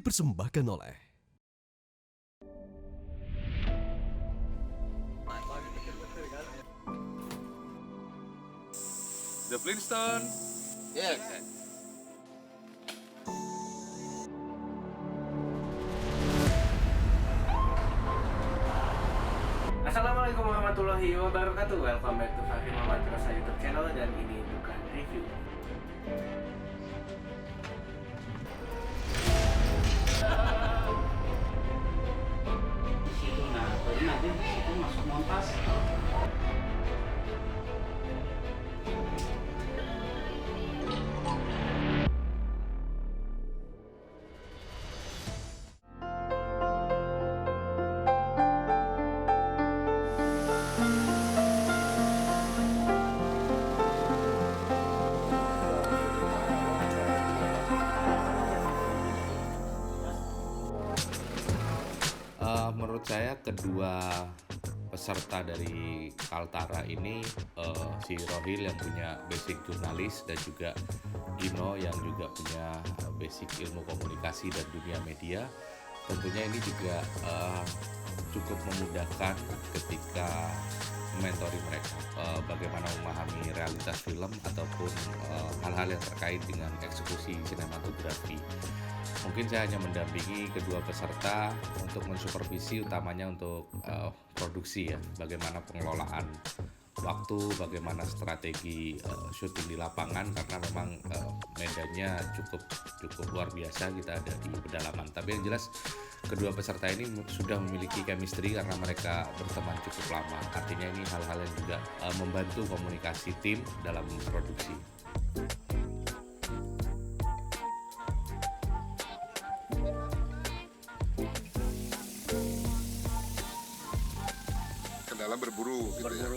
dipersembahkan oleh The Flintstone. Yes. Assalamualaikum warahmatullahi wabarakatuh. Welcome back to Fakir Muhammad Rasa YouTube channel, dan ini bukan review. Di situ, nah baru nanti di situ masuk montas. Menurut saya kedua peserta dari Kaltara ini, si Rohil yang punya basic jurnalis dan juga Gino yang juga punya basic ilmu komunikasi dan dunia media, tentunya ini juga cukup memudahkan ketika mentori mereka bagaimana memahami realitas film ataupun hal-hal yang terkait dengan eksekusi sinematografi. Mungkin saya hanya mendampingi kedua peserta untuk mensupervisi, utamanya untuk produksi ya, bagaimana pengelolaan waktu, bagaimana strategi syuting di lapangan, karena memang medannya cukup luar biasa, kita ada di pedalaman. Tapi yang jelas kedua peserta ini sudah memiliki chemistry karena mereka berteman cukup lama. Artinya ini hal-hal yang juga membantu komunikasi tim dalam produksi. Kendala berburu gitu ya.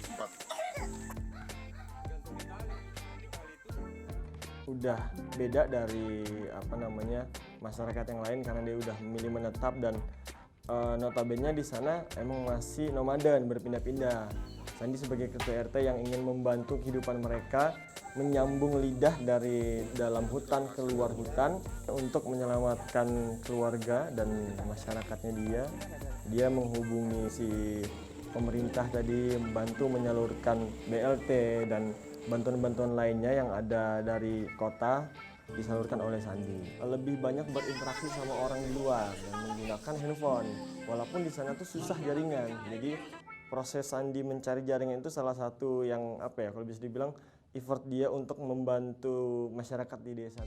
Empat. Udah beda dari masyarakat yang lain karena dia udah memilih menetap, dan notabene di sana emang masih nomaden, berpindah-pindah. Sandi sebagai ketua RT yang ingin membantu kehidupan mereka, menyambung lidah dari dalam hutan ke luar hutan untuk menyelamatkan keluarga dan masyarakatnya. Dia menghubungi si pemerintah tadi, membantu menyalurkan BLT dan bantuan-bantuan lainnya yang ada dari kota disalurkan oleh Sandi. Lebih banyak berinteraksi sama orang di luar dan menggunakan handphone. Walaupun di sana tuh susah jaringan. Jadi proses Sandi mencari jaringan itu salah satu yang kalau bisa dibilang effort dia untuk membantu masyarakat di desa.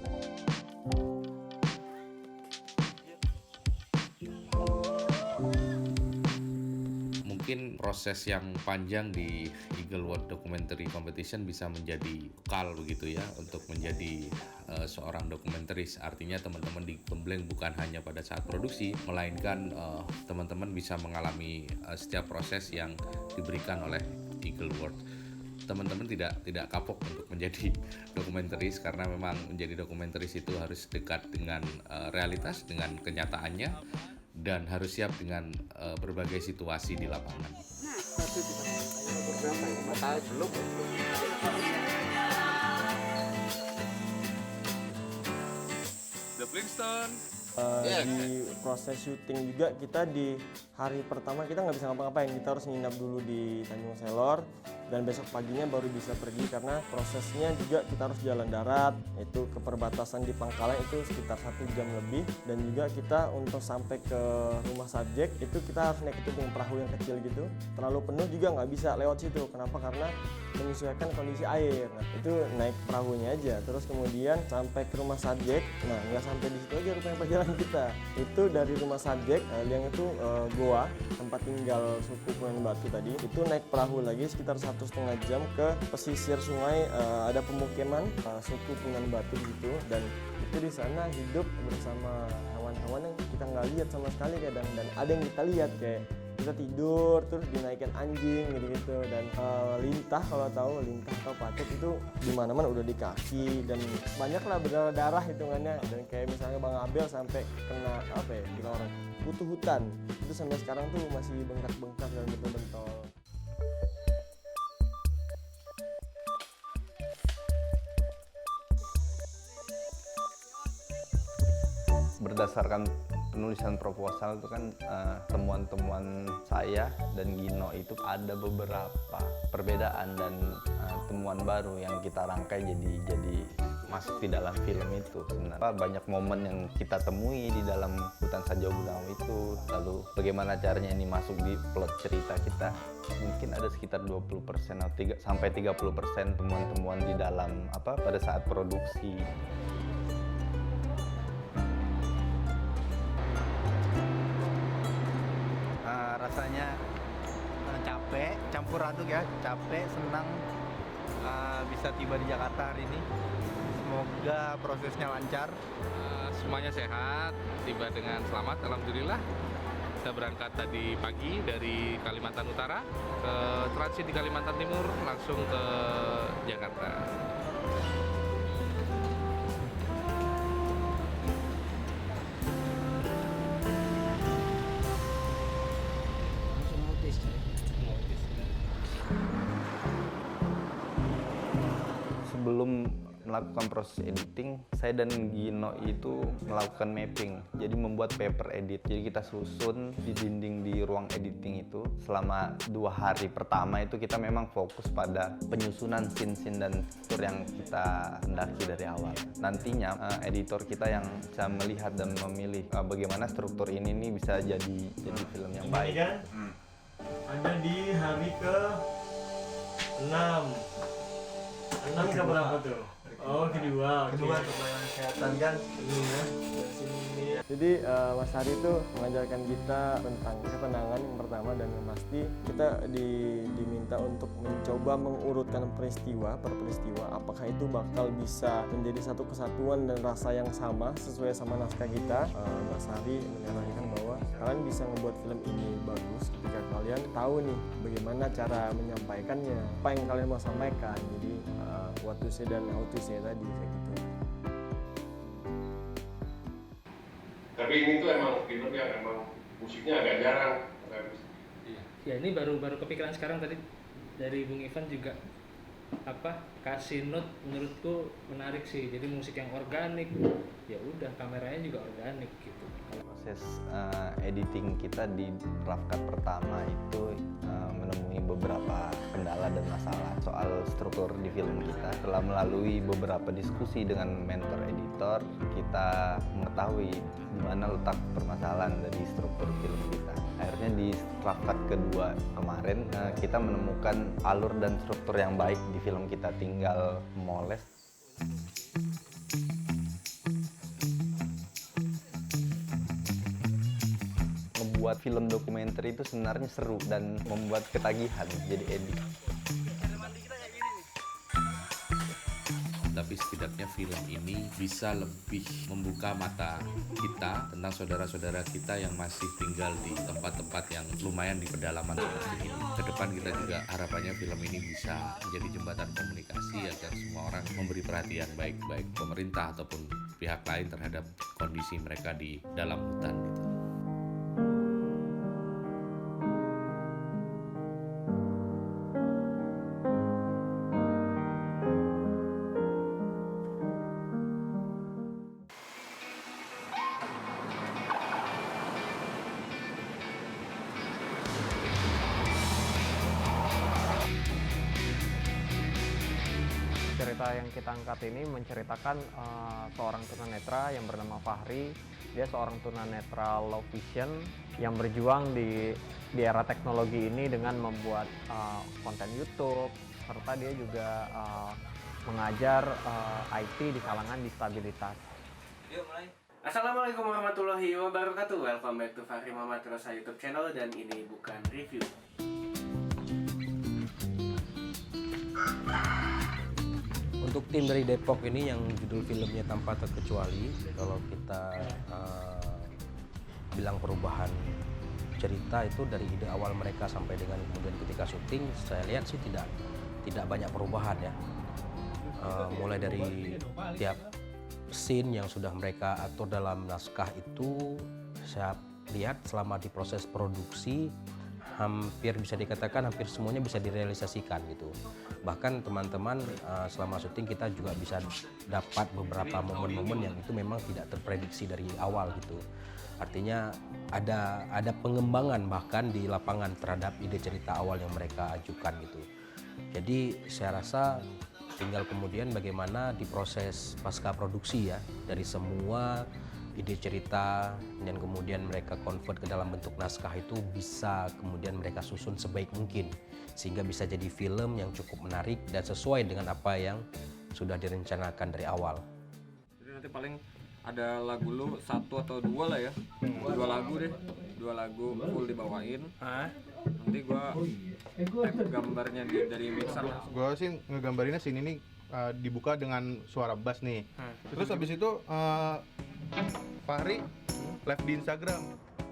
Mungkin proses yang panjang di Eagle Award Documentary Competition bisa menjadi bekal begitu ya untuk menjadi seorang dokumentaris. Artinya teman-teman di Gembleng bukan hanya pada saat produksi, melainkan teman-teman bisa mengalami setiap proses yang diberikan oleh Eagle Award. Teman-teman tidak kapok untuk menjadi dokumentaris, karena memang menjadi dokumentaris itu harus dekat dengan realitas, dengan kenyataannya, dan harus siap dengan berbagai situasi di lapangan. The Flintstone. Di proses syuting juga kita di hari pertama kita nggak bisa ngapa-ngapain, kita harus nginap dulu di Tanjung Selor dan besok paginya baru bisa pergi, karena prosesnya juga kita harus jalan darat, itu ke perbatasan di Pangkalan itu sekitar 1 jam lebih, dan juga kita untuk sampai ke rumah subjek itu kita harus naik itu dengan perahu yang kecil gitu, terlalu penuh juga nggak bisa lewat situ. Kenapa? Karena menyesuaikan kondisi air. Nah, itu naik perahunya aja, terus kemudian sampai ke rumah subjek. Nah, nggak sampai di situ aja rupanya perjalanan kita. Itu dari rumah subjek yang itu goa tempat tinggal suku Punan Batu tadi, itu naik perahu lagi sekitar 1,5 jam ke pesisir sungai, ada pemukiman suku Punan Batu gitu, dan itu di sana hidup bersama hewan-hewan yang kita nggak lihat sama sekali kadang, dan ada yang kita lihat kayak kita tidur terus dinaikkan anjing gitu-gitu, dan lintah, kalau tahu lintah atau patut itu di mana-mana udah di kaki, dan banyak lah berdarah-darah hitungannya, dan kayak misalnya Bang Abel sampai kena kira orang kutu hutan itu sampai sekarang tuh masih bengkak-bengkak dan bentol-bentol. berdasarkan penulisan proposal itu kan temuan-temuan saya dan Gino itu ada beberapa perbedaan dan temuan baru yang kita rangkai jadi masuk di dalam film itu. Sebenarnya banyak momen yang kita temui di dalam Hutan Sajau Budao itu, lalu bagaimana caranya ini masuk di plot cerita kita. Mungkin ada sekitar 20% atau sampai 30% temuan-temuan di dalam pada saat produksi. Rasanya capek, campur aduk ya, capek, senang bisa tiba di Jakarta hari ini. Semoga prosesnya lancar. Semuanya sehat, tiba dengan selamat, alhamdulillah. Kita berangkat tadi pagi dari Kalimantan Utara, ke transit di Kalimantan Timur, langsung ke Jakarta. Sebelum melakukan proses editing, saya dan Gino itu melakukan mapping, jadi membuat paper edit. Jadi kita susun di dinding di ruang editing itu. Selama 2 hari pertama itu kita memang fokus pada penyusunan scene-scene dan struktur yang kita hendaki dari awal. Nantinya editor kita yang bisa melihat dan memilih bagaimana struktur ini nih bisa jadi film yang baik. Kan? Ada di hari ke-6. 6 ke berapa tuh? Oh, kedua tuh pelayanan kesehatan kan. Jadi Mas Hari itu mengajarkan kita tentang ketenangan yang pertama, dan yang pasti kita diminta untuk mencoba mengurutkan peristiwa per peristiwa, apakah itu bakal bisa menjadi satu kesatuan dan rasa yang sama sesuai sama naskah kita. Mas Hari menyarankan bahwa kalian bisa membuat film ini bagus ketika kalian tahu nih bagaimana cara menyampaikannya, apa yang kalian mau sampaikan. Jadi what to say dan how to say tadi kayak gitu. Tapi ini tuh emang film yang emang musiknya agak jarang. Ya ini baru kepikiran sekarang tadi dari Bung Ivan juga kasih note, menurutku menarik sih. Jadi musik yang organik, ya udah kameranya juga organik gitu. Proses editing kita di rough cut pertama itu menemui beberapa kendala dan masalah soal struktur di film kita. Setelah melalui beberapa diskusi dengan mentor editor, kita mengetahui di mana letak permasalahan dari struktur film kita. Akhirnya di rough cut kedua kemarin kita menemukan alur dan struktur yang baik di film kita, tinggal memoles. Membuat film dokumenter itu sebenarnya seru dan membuat ketagihan jadi edit. Tapi setidaknya film ini bisa lebih membuka mata kita tentang saudara-saudara kita yang masih tinggal di tempat-tempat yang lumayan di pedalaman seperti ini. Kedepan kita juga harapannya film ini bisa menjadi jembatan komunikasi agar semua orang memberi perhatian baik pemerintah ataupun pihak lain terhadap kondisi mereka di dalam hutan gitu. Cerita yang kita angkat ini menceritakan seorang tunanetra yang bernama Fahri. Dia seorang tunanetra low vision yang berjuang di era teknologi ini dengan membuat konten YouTube, serta dia juga mengajar IT di kalangan disabilitas. Yuk mulai. Assalamualaikum warahmatullahi wabarakatuh. Welcome back to Fahri Muhammad Rosa YouTube channel, dan ini bukan review. Untuk tim dari Depok ini yang judul filmnya Tanpa Terkecuali, kalau kita bilang perubahan cerita itu dari ide awal mereka sampai dengan kemudian ketika syuting, saya lihat sih tidak banyak perubahan ya. Mulai dari tiap scene yang sudah mereka atur dalam naskah itu, saya lihat selama di proses produksi hampir bisa dikatakan hampir semuanya bisa direalisasikan gitu. Bahkan teman-teman selama syuting kita juga bisa dapat beberapa momen-momen yang itu memang tidak terprediksi dari awal gitu. Artinya ada pengembangan bahkan di lapangan terhadap ide cerita awal yang mereka ajukan gitu. Jadi saya rasa tinggal kemudian bagaimana di proses pasca produksi ya, dari semua ide cerita dan kemudian mereka convert ke dalam bentuk naskah itu bisa kemudian mereka susun sebaik mungkin sehingga bisa jadi film yang cukup menarik dan sesuai dengan apa yang sudah direncanakan dari awal. Jadi nanti paling ada lagu lu 1 atau 2 lah ya, 2 lagu deh, 2 lagu full dibawain. Nanti gua tag gambarnya dari mixer langsung. Gua sih ngegambarinnya sini nih dibuka dengan suara bass nih. Terus habis itu Fahri live di Instagram.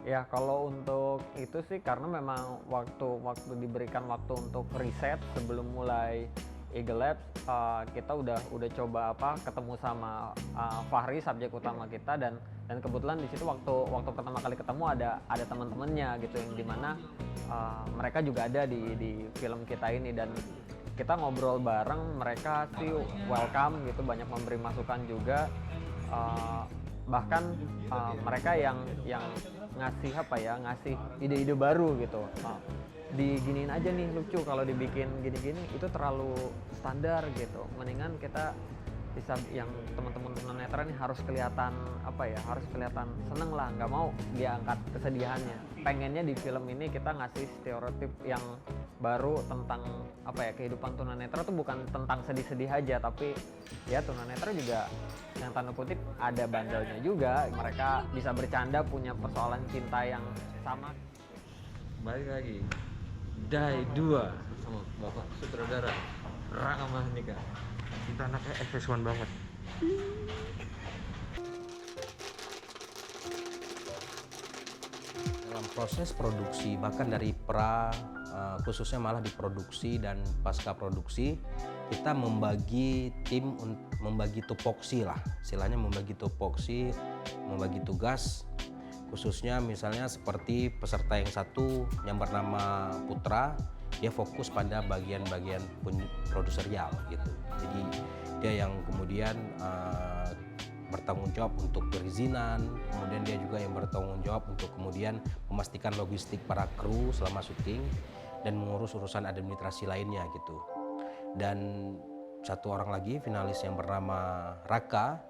Ya kalau untuk itu sih karena memang waktu diberikan waktu untuk riset sebelum mulai Eagle Labs, kita udah coba ketemu sama Fahri subjek utama kita dan kebetulan di situ waktu pertama kali ketemu ada teman-temannya gitu yang dimana mereka juga ada di film kita ini dan kita ngobrol bareng, mereka sih welcome gitu, banyak memberi masukan juga. Bahkan mereka yang ngasih ide-ide baru gitu. Diginiin aja nih lucu, kalau dibikin gini-gini itu terlalu standar gitu. Mendingan kita bisa yang teman-teman tunanetra nih harus kelihatan harus kelihatan seneng lah, nggak mau dia angkat kesedihannya. Pengennya di film ini kita ngasih stereotip yang baru tentang kehidupan tunanetra tuh bukan tentang sedih-sedih aja, tapi ya tunanetra juga yang tanda kutip ada bandelnya juga. Mereka bisa bercanda, punya persoalan cinta yang sama. Balik lagi Dai 2 sama Bapak Sutradara Rangga Mahnika. Kita anaknya FS1 banget. Dalam proses produksi bahkan dari khususnya malah di produksi dan pasca produksi kita membagi tim, membagi tupoksi lah, istilahnya membagi tupoksi, membagi tugas. Khususnya misalnya seperti peserta yang satu yang bernama Putra, dia fokus pada bagian-bagian produserial gitu. Jadi dia yang kemudian bertanggung jawab untuk perizinan, kemudian dia juga yang bertanggung jawab untuk kemudian memastikan logistik para kru selama syuting dan mengurus urusan administrasi lainnya gitu. Dan satu orang lagi finalis yang bernama Raka,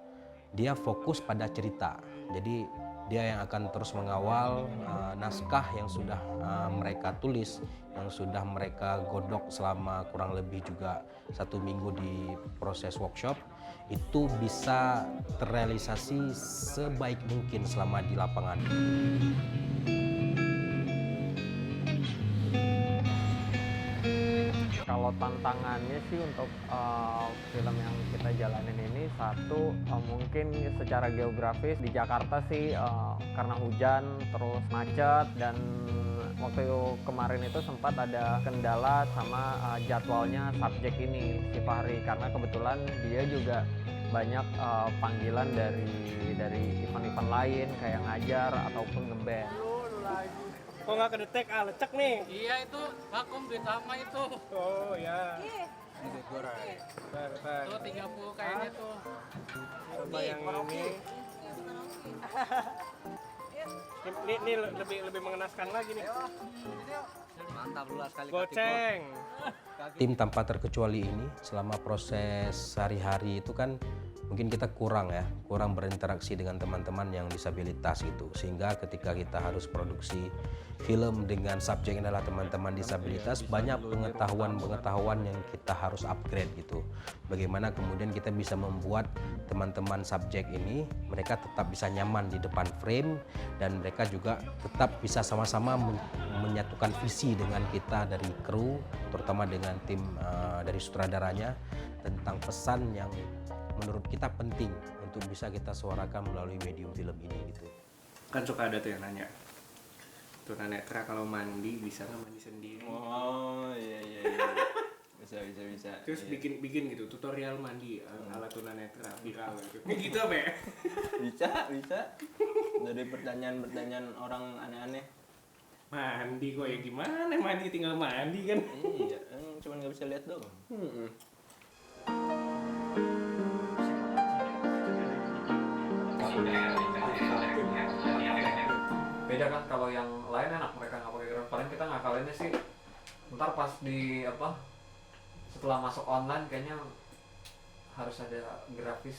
dia fokus pada cerita. Jadi dia yang akan terus mengawal naskah yang sudah mereka tulis, yang sudah mereka godok selama kurang lebih juga 1 minggu di proses workshop, itu bisa terrealisasi sebaik mungkin selama di lapangan. Kalau tantangannya sih untuk film yang kita jalanin ini, satu mungkin secara geografis di Jakarta sih karena hujan terus macet, dan waktu kemarin itu sempat ada kendala sama jadwalnya subjek ini si Fahri, karena kebetulan dia juga banyak panggilan dari event-event lain kayak ngajar ataupun ngeband. Kok nggak kedetek? Lecek nih. Iya itu vakum duit lama itu. Oh ya. Duit goreng. Bentar. Tuh 30 kayaknya tuh. Coba yang ini lebih mengenaskan lagi nih. Mantap lu sekali. Goceng. Tim tanpa terkecuali ini selama proses sehari-hari itu kan mungkin kita kurang berinteraksi dengan teman-teman yang disabilitas gitu, sehingga ketika kita harus produksi film dengan subjek adalah teman-teman disabilitas, banyak pengetahuan yang kita harus upgrade gitu. Bagaimana kemudian kita bisa membuat teman-teman subjek ini mereka tetap bisa nyaman di depan frame, dan mereka juga tetap bisa sama-sama menyatukan visi dengan kita dari kru, terutama dengan tim dari sutradaranya, tentang pesan yang menurut kita penting untuk bisa kita suarakan melalui medium film ini gitu. Kan suka ada tuh yang nanya, tunanetra kalau mandi bisa nggak mandi sendiri? Oh iya. bisa. Terus bikin gitu tutorial mandi ala tunanetra viral gitu. Gitu apa ya? Bisa. Dari pertanyaan orang aneh-aneh. Mandi kok ya gimana? Mandi tinggal mandi kan? Iya, cuman nggak bisa lihat doang. Beda kan kalau yang lain enak mereka nggak pakai grafis. Paling kita ngakalinnya sih ntar pas di apa setelah masuk online kayaknya harus ada grafis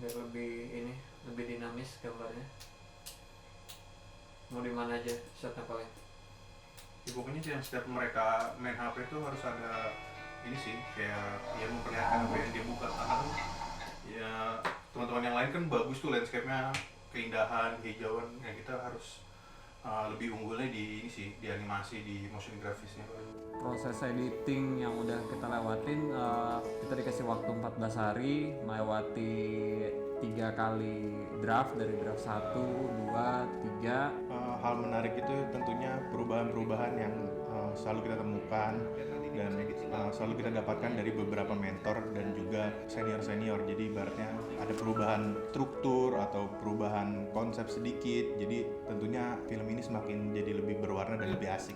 biar lebih dinamis gambarnya. Mau di mana aja shotnya paling. Ya, pokoknya yang setiap mereka main HP itu harus ada ini sih kayak ya memperlihatkan apa yang dia buka karena kan ya teman-teman yang lain kan bagus tuh landscape-nya, keindahan, hijauan, ya kita harus lebih unggulnya di ini sih, di animasi, di motion grafisnya. Proses editing yang udah kita lewatin, kita dikasih waktu 14 hari melewati 3 kali draft, dari draft 1, 2, 3. Hal menarik itu tentunya perubahan-perubahan yang selalu kita temukan dan selalu kita dapatkan dari beberapa mentor dan juga senior-senior. Jadi ibaratnya ada perubahan struktur atau perubahan konsep sedikit, jadi tentunya film ini semakin jadi lebih berwarna dan lebih asik.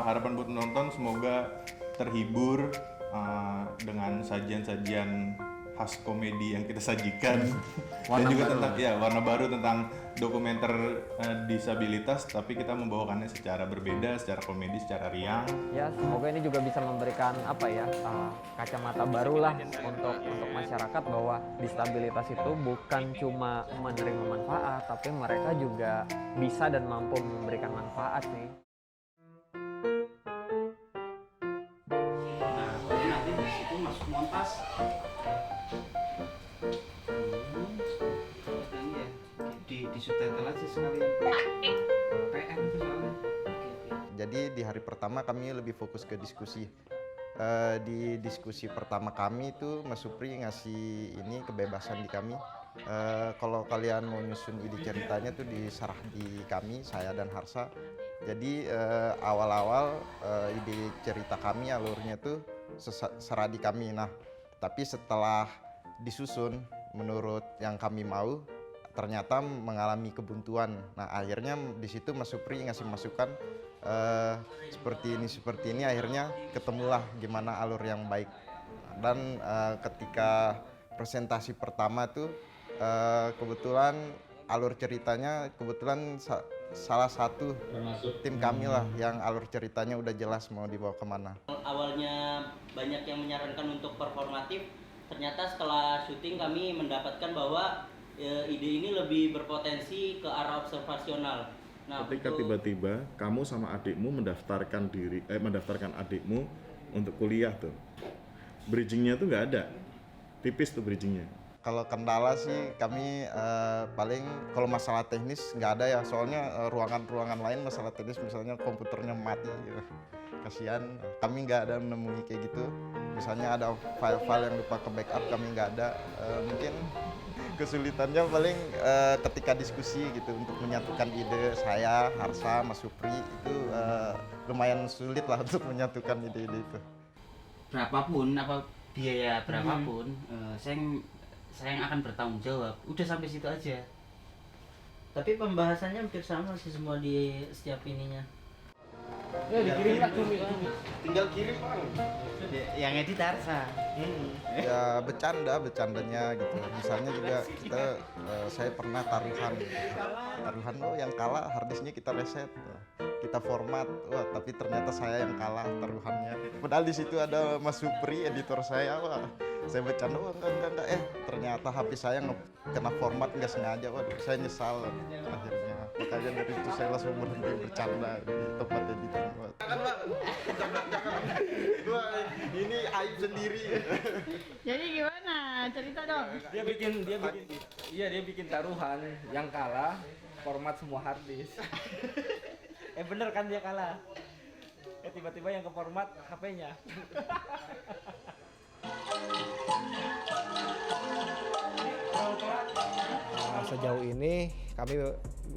Harapan buat penonton semoga terhibur dengan sajian-sajian khas komedi yang kita sajikan dan juga tentang warna baru tentang dokumenter disabilitas, tapi kita membawakannya secara berbeda, secara komedi, secara riang. Ya, semoga ini juga bisa memberikan kacamata baru lah untuk masyarakat bahwa disabilitas itu bukan cuma menerima manfaat, tapi mereka juga bisa dan mampu memberikan manfaat nih. Montas di subtitle aja sekalian PM itu soalnya. Jadi di hari pertama kami lebih fokus ke diskusi. Di diskusi pertama kami itu Mas Supri ngasih ini kebebasan di kami. Kalau kalian mau nyusun ide ceritanya tuh diserah di kami, saya dan Harsa. Jadi awal-awal ide cerita kami alurnya tuh serah di kami. Nah, tapi setelah disusun menurut yang kami mau, ternyata mengalami kebuntuan. Nah, akhirnya di situ Mas Supri ngasih masukan seperti ini. Akhirnya ketemulah gimana alur yang baik. Dan ketika presentasi pertama tuh kebetulan alur ceritanya salah satu tim kami lah yang alur ceritanya udah jelas mau dibawa kemana. Awalnya banyak yang menyarankan untuk performatif, ternyata setelah syuting kami mendapatkan bahwa ide ini lebih berpotensi ke arah observasional. Nah, ketika tiba-tiba kamu sama adikmu mendaftarkan adikmu untuk kuliah tuh, bridgingnya tuh nggak ada, tipis tuh bridgingnya. Kalau kendala sih kami paling kalau masalah teknis nggak ada ya, soalnya ruangan-ruangan lain masalah teknis misalnya komputernya mati gitu. Kasihan, kami nggak ada menemui kayak gitu. Misalnya ada file-file yang lupa ke backup, kami nggak ada. Mungkin kesulitannya paling ketika diskusi gitu untuk menyatukan ide saya, Harsa, Mas Supri itu lumayan sulit lah untuk menyatukan ide-ide itu. Berapapun biaya berapapun, saya yang akan bertanggung jawab. Udah sampai situ aja. Tapi pembahasannya hampir sama sih semua di setiap ininya. Ya dikirim lah Cumi. Tinggal kirim Bang. Yang edit Harsa. Ya bercandanya gitu. Misalnya juga saya pernah taruhan yang kalah harddisknya kita reset, kita format, tapi ternyata saya yang kalah taruhannya. Padahal di situ ada Mas Supri, editor saya, saya bercanda, enggak, ternyata HP saya kena format nggak sengaja, saya nyesal akhirnya. Makanya dari itu saya langsung berhenti bercanda di tempat editing. Ini aib sendiri. Jadi gimana? Cerita dong. Dia bikin taruhan, yang kalah format semua harddisk. Bener kan dia kalah. Tiba-tiba yang ke format HP-nya. sejauh ini kami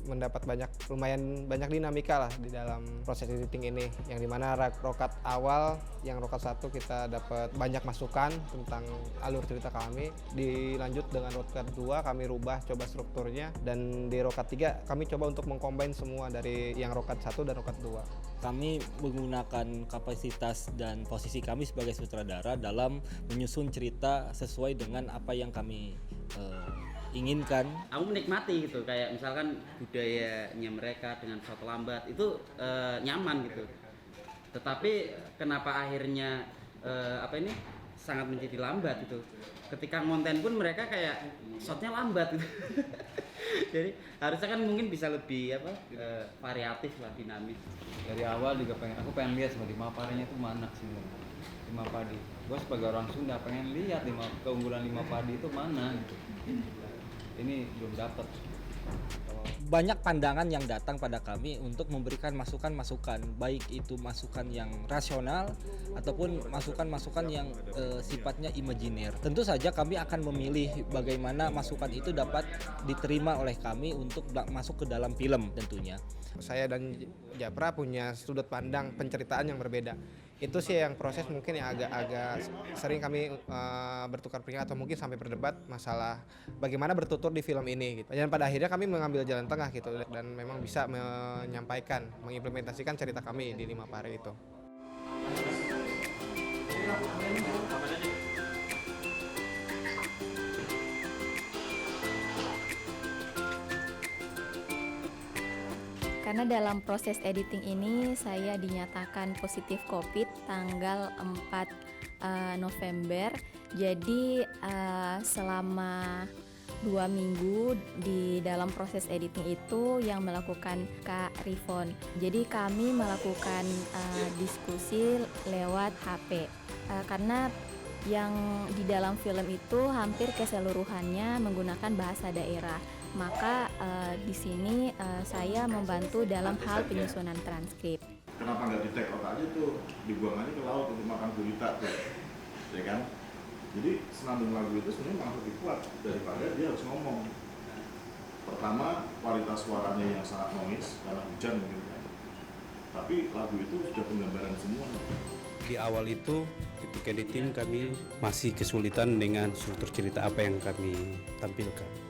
mendapat lumayan banyak dinamika lah di dalam proses editing ini, yang dimana rokat awal, yang rokat 1 kita dapat banyak masukan tentang alur cerita kami, dilanjut dengan rokat 2 kami rubah coba strukturnya, dan di rokat 3 kami coba untuk mengcombine semua dari yang rokat 1 dan rokat 2. Kami menggunakan kapasitas dan posisi kami sebagai sutradara dalam menyusun cerita sesuai dengan apa yang kami inginkan. Aku menikmati gitu, kayak misalkan budayanya mereka dengan shot lambat itu nyaman gitu. Tetapi kenapa akhirnya sangat menjadi lambat gitu. Ketika konten pun mereka kayak shotnya lambat gitu. Jadi harusnya kan mungkin bisa lebih variatif lah, dinamis. Dari awal juga aku pengen lihat seperti Limapadinya itu mana sih, Limapadi. Gue sebagai orang Sunda pengen lihat keunggulan Limapadi itu mana gitu. Ini belum dapat. Banyak pandangan yang datang pada kami untuk memberikan masukan-masukan, baik itu masukan yang rasional ataupun masukan-masukan yang sifatnya imajiner. Tentu saja kami akan memilih bagaimana masukan itu dapat diterima oleh kami untuk masuk ke dalam film tentunya. Saya dan Japra punya sudut pandang penceritaan yang berbeda. Itu sih yang proses mungkin yang agak sering kami bertukar pikiran atau mungkin sampai berdebat masalah bagaimana bertutur di film ini gitu. Dan pada akhirnya kami mengambil jalan tengah gitu, dan memang bisa menyampaikan, mengimplementasikan cerita kami di Limapari itu. Karena dalam proses editing ini saya dinyatakan positif COVID tanggal 4 November. Jadi selama 2 minggu di dalam proses editing itu yang melakukan Kak Rifon. Jadi kami melakukan diskusi lewat HP. Karena yang di dalam film itu hampir keseluruhannya menggunakan bahasa daerah. Maka di sini saya membantu dalam hal penyusunan transkrip. Kenapa nggak di-take out aja tuh, dibuang aja ke laut untuk makan gurita tuh, ya kan? Jadi senandung lagu itu sebenarnya malah lebih kuat daripada dia harus ngomong. Pertama, kualitas suaranya yang sangat noise karena hujan mungkin kan. Tapi lagu itu sudah penggambaran semua. Di awal itu ketika di tim kami masih kesulitan dengan struktur cerita apa yang kami tampilkan.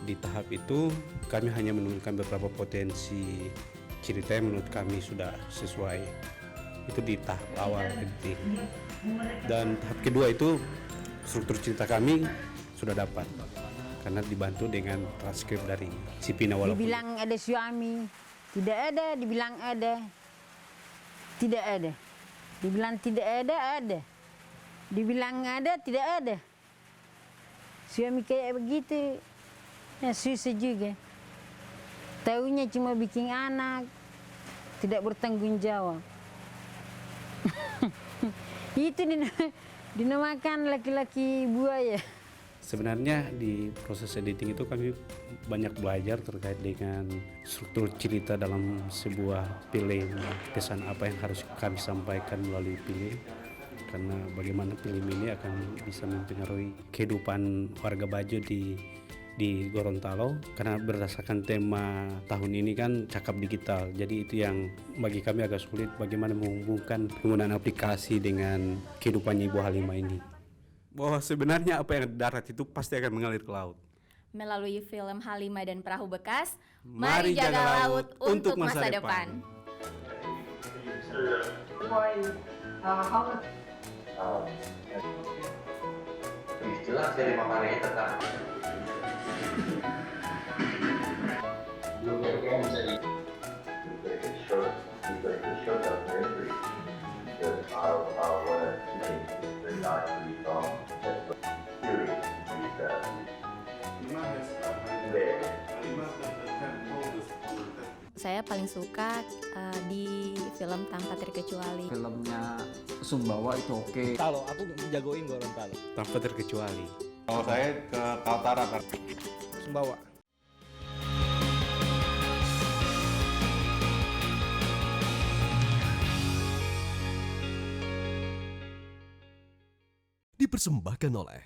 Di tahap itu kami hanya menemukan beberapa potensi cerita yang menurut kami sudah sesuai. Itu di tahap awal editing. Dan tahap kedua itu struktur cerita kami sudah dapat karena dibantu dengan transkrip dari si Pina. Walaupun Dibilang ada suami, tidak ada. Dibilang ada, tidak ada. Dibilang tidak ada, ada. Dibilang ada, tidak ada. Suami kayak begitu, ya susah juga. Taunya cuma bikin anak, tidak bertanggung jawab. Itu dinamakan laki-laki buaya. sebenarnya di proses editing itu kami banyak belajar terkait dengan struktur cerita dalam sebuah film, pesan apa yang harus kami sampaikan melalui film, karena bagaimana film ini akan bisa mempengaruhi kehidupan warga Bajo di Gorontalo, karena berdasarkan tema tahun ini kan cakap digital. Jadi itu yang bagi kami agak sulit, bagaimana menghubungkan penggunaan aplikasi dengan kehidupannya Ibu Halimah ini. Bahwa sebenarnya apa yang darat itu pasti akan mengalir ke laut. Melalui film Halimah dan Perahu Bekas, mari jaga laut untuk masa depan. Jelas dari paparnya tetap. Saya paling suka di film Tanpa Terkecuali. Filmnya Sumbawa itu oke. Kalau aku jagoin Gorontalo. Tanpa Terkecuali. Kalau saya ke Kaltara kan. Sumbawa. Dipersembahkan oleh